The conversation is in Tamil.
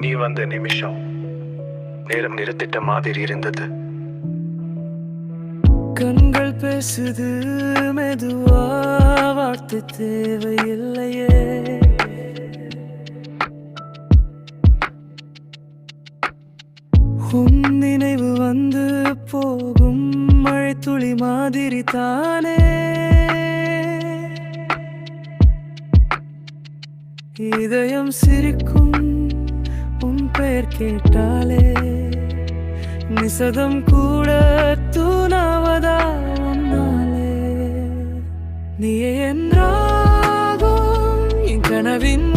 நீ வந்த நிமிஷம் நேரம் நிறுத்திட்ட மாதிரி இருந்தது. கண்கள் பேசுது மெதுவா, வார்த்தை தேவையில்லையே. உன் நினைவு வந்து போகும் மழை துளி மாதிரி தானே. இதயம் சிரிக்கும் உன் பெயர் கேட்டாலே, நிசதம் கூட தூணாவதா உன்னாலே. நீ என்றாகும் என் கனவின்